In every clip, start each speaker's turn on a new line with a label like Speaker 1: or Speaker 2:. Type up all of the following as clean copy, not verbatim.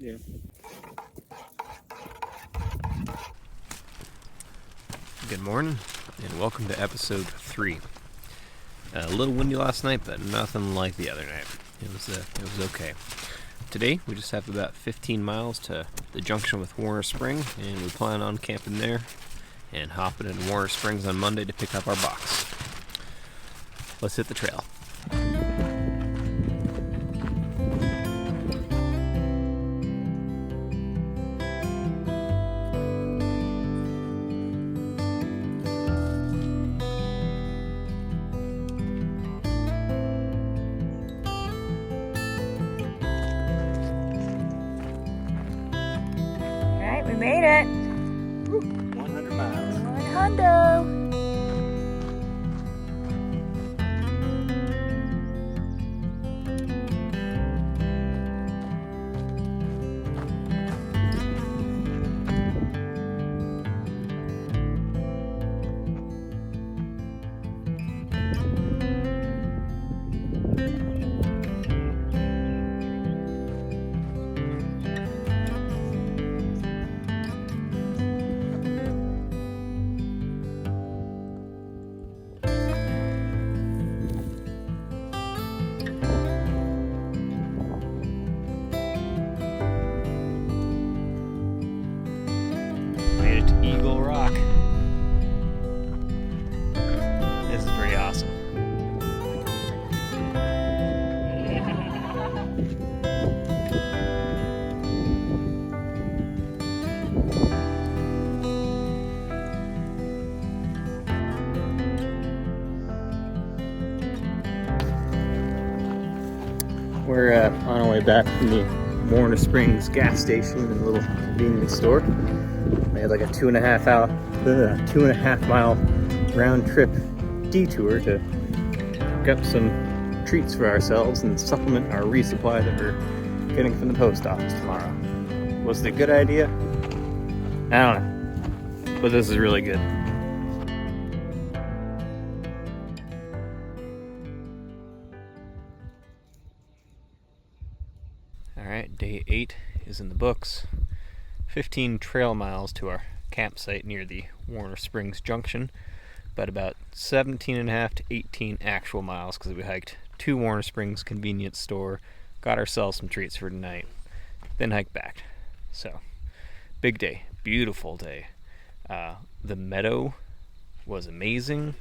Speaker 1: Yeah.
Speaker 2: Good morning, and welcome to episode 3. A little windy last night, but nothing like the other night. It was okay. Today, we just have about 15 miles to the junction with Warner Spring, and we plan on camping there and hopping into Warner Springs on Monday to pick up our box. Let's hit the trail.
Speaker 3: Alright, we made it.
Speaker 1: 100 miles.
Speaker 3: One hundo.
Speaker 2: Made it to Eagle Rock. This is pretty awesome. We're on our way back from the Warner Springs gas station and little convenience store. Made like a 2.5 mile round trip detour to pick up some treats for ourselves and supplement our resupply that we're getting from the post office tomorrow. Was it a good idea? I don't know, but this is really good. Alright, day 8 is in the books. 15 trail miles to our campsite near the Warner Springs Junction, but about 17.5 to 18 actual miles because we hiked to Warner Springs convenience store, got ourselves some treats for tonight, then hiked back. So, big day, beautiful day. The meadow was amazing.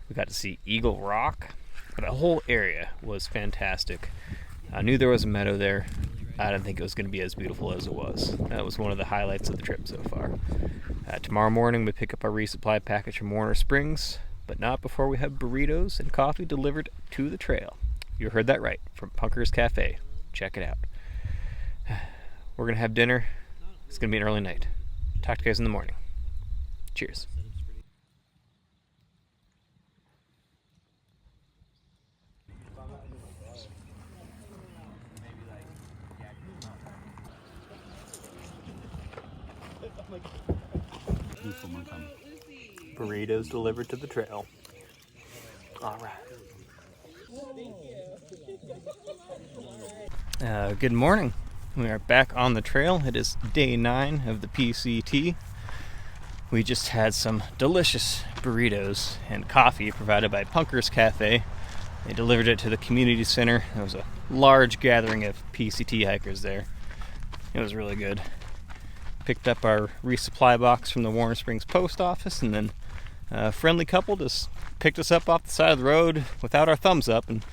Speaker 2: We got to see Eagle Rock. The whole area was fantastic. I knew there was a meadow there. I didn't think it was going to be as beautiful as it was. That was one of the highlights of the trip so far. Tomorrow morning we pick up our resupply package from Warner Springs, but not before we have burritos and coffee delivered to the trail. You heard that right, from Punker's Cafe. Check it out. We're going to have dinner. It's going to be an early night. Talk to you guys in the morning. Cheers. Burritos delivered to the trail. All right. Good morning. We are back on the trail. It is day 9 of the PCT. We just had some delicious burritos and coffee provided by Punker's Cafe. They delivered it to the community center. There was a large gathering of PCT hikers there. It was really good. Picked up our resupply box from the Warner Springs post office, and then a friendly couple just picked us up off the side of the road without our thumbs up and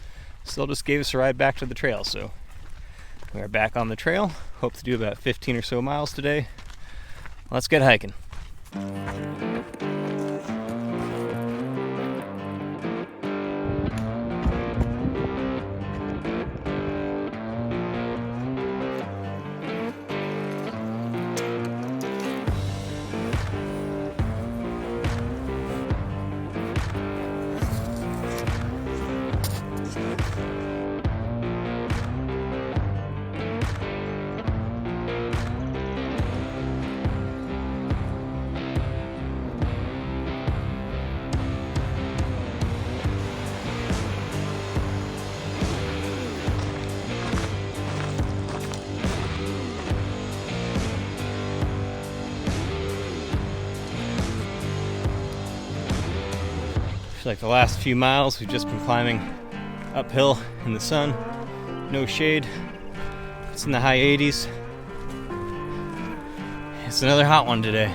Speaker 2: still just gave us a ride back to the trail. So we are back on the trail. Hope to do about 15 or so miles today. Let's get hiking. feel like the last few miles we've just been climbing uphill in the sun, no shade. It's in the high 80s. It's another hot one today.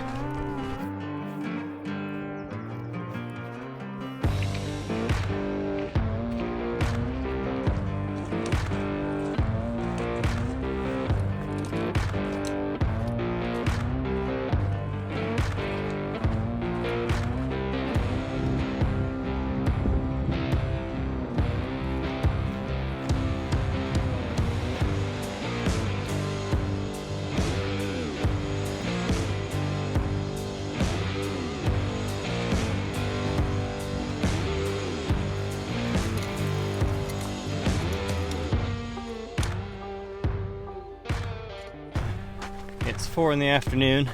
Speaker 2: It's 4 in the afternoon.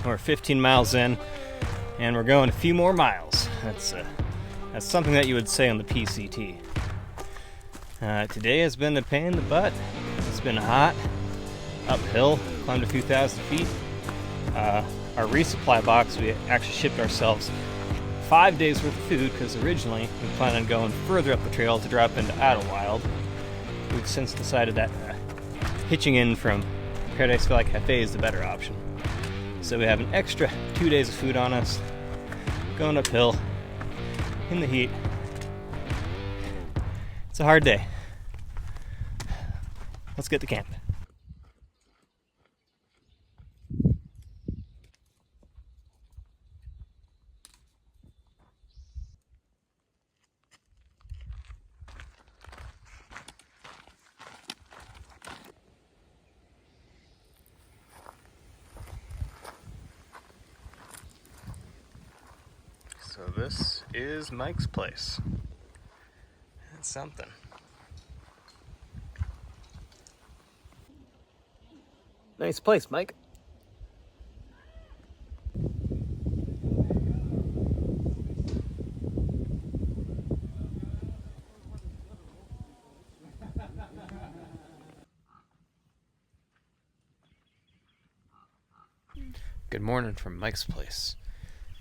Speaker 2: We're 15 miles in, and we're going a few more miles. That's something that you would say on the PCT. Today has been a pain in the butt. It's been hot, uphill, climbed a few thousand feet. Our resupply box, we actually shipped ourselves 5 days worth of food because originally we planned on going further up the trail to drop into Idlewild. We've since decided that hitching in from Paradise Valley Cafe is the better option. So we have an extra 2 days of food on us, going uphill in the heat. It's a hard day. Let's get to camp. So this is Mike's place. That's something. Nice place, Mike. Good morning from Mike's place.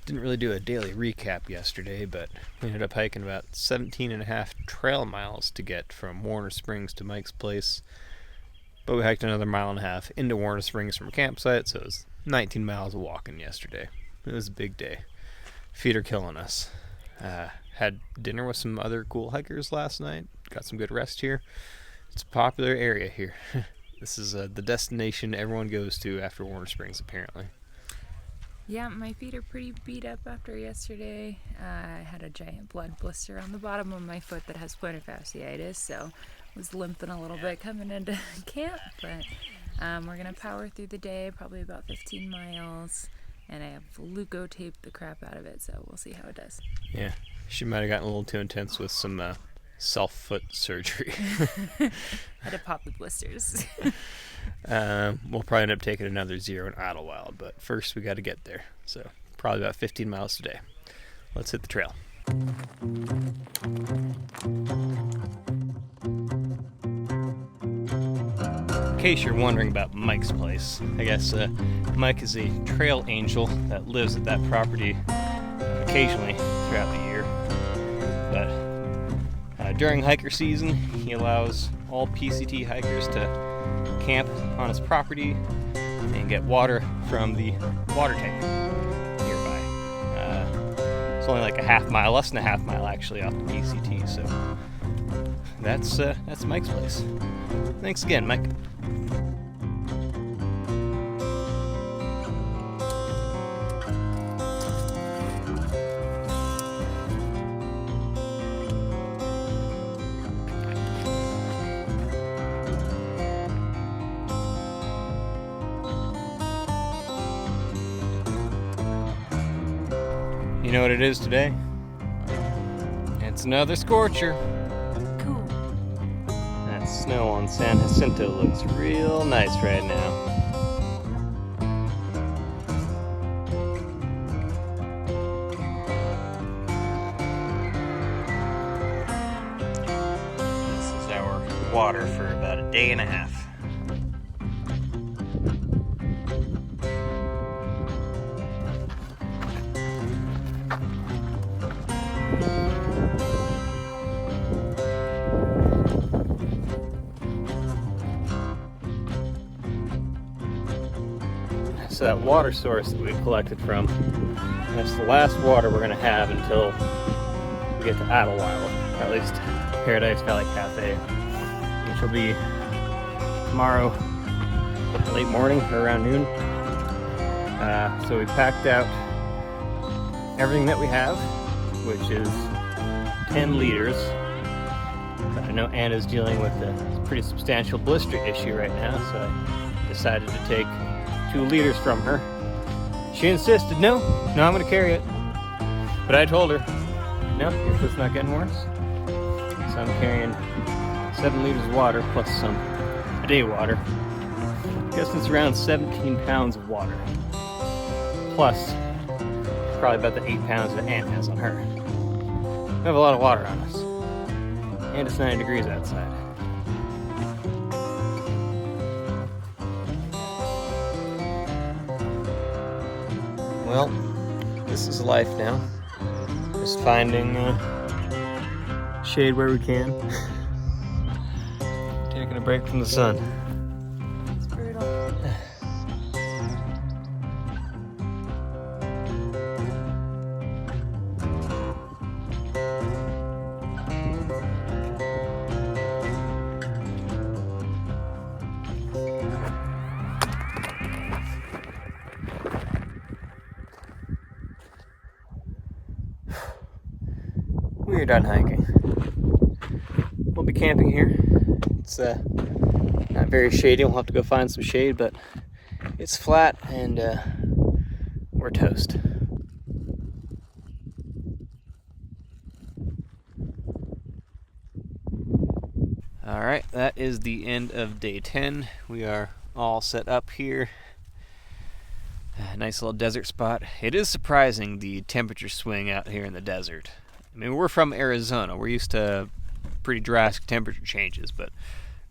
Speaker 2: Didn't really do a daily recap yesterday, but we ended up hiking about 17.5 trail miles to get from Warner Springs to Mike's place. But we hiked another 1.5 miles into Warner Springs from a campsite, so it was 19 miles of walking yesterday. It was a big day. Feet are killing us. Had dinner with some other cool hikers last night. Got some good rest here. It's a popular area here. This is the destination everyone goes to after Warner Springs, apparently.
Speaker 3: Yeah, my feet are pretty beat up after yesterday. I had a giant blood blister on the bottom of my foot that has plantar fasciitis, so I was limping a little bit coming into camp, but we're going to power through the day, probably about 15 miles, and I have leuko-taped the crap out of it, so we'll see how it does.
Speaker 2: Yeah, she might have gotten a little too intense with some self-foot surgery.
Speaker 3: Had to pop the blisters.
Speaker 2: We'll probably end up taking another 0 in Idlewild, but first we got to get there. So probably about 15 miles today. Let's hit the trail. In case you're wondering about Mike's place, I guess Mike is a trail angel that lives at that property occasionally throughout the year. But during hiker season, he allows all PCT hikers to camp on his property and get water from the water tank nearby. It's only like a half mile, less than a half mile actually, off the PCT, so that's Mike's place. Thanks again, Mike. You know what it is today? It's another scorcher.
Speaker 3: Cool.
Speaker 2: That snow on San Jacinto looks real nice right now. This is our water for about a day and a half. to that water source that we collected from. That's the last water we're going to have until we get to Idlewild, or at least Paradise Valley Cafe, which will be tomorrow late morning or around noon. So we packed out everything that we have, which is 10 liters. I know Anna's dealing with a pretty substantial blister issue right now, so I decided to take 2 liters from her. She insisted, no, I'm going to carry it. But I told her, no, your foot's not getting worse. So I'm carrying 7 liters of water plus some a day water. I guess it's around 17 pounds of water. Plus, probably about the 8 pounds that Anna has on her. We have a lot of water on us. And it's 90 degrees outside. Well, this is life now. Just finding shade where we can. Taking a break from the sun.
Speaker 3: It's brutal.
Speaker 2: We're done hiking. We'll be camping here. It's not very shady. We'll have to go find some shade, but it's flat and we're toast. Alright, that is the end of day 10. We are all set up here. Nice little desert spot. It is surprising the temperature swing out here in the desert. I mean, we're from Arizona. We're used to pretty drastic temperature changes, but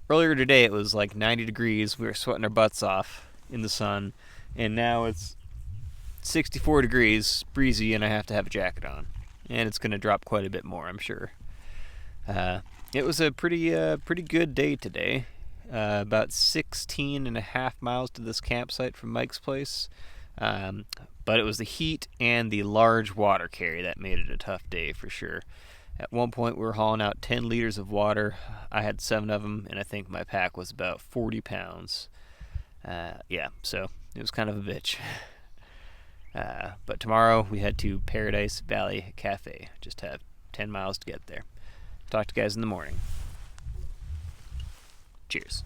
Speaker 2: earlier today it was like 90 degrees. We were sweating our butts off in the sun, and now it's 64 degrees, breezy, and I have to have a jacket on. And it's going to drop quite a bit more, I'm sure. It was a pretty good day today. About 16 and a half miles to this campsite from Mike's place. But it was the heat and the large water carry that made it a tough day for sure. At one point we were hauling out 10 liters of water. I had 7 of them, and I think my pack was about 40 pounds. Yeah, so it was kind of a bitch. But tomorrow we head to Paradise Valley Cafe. Just have 10 miles to get there. Talk to you guys in the morning. Cheers.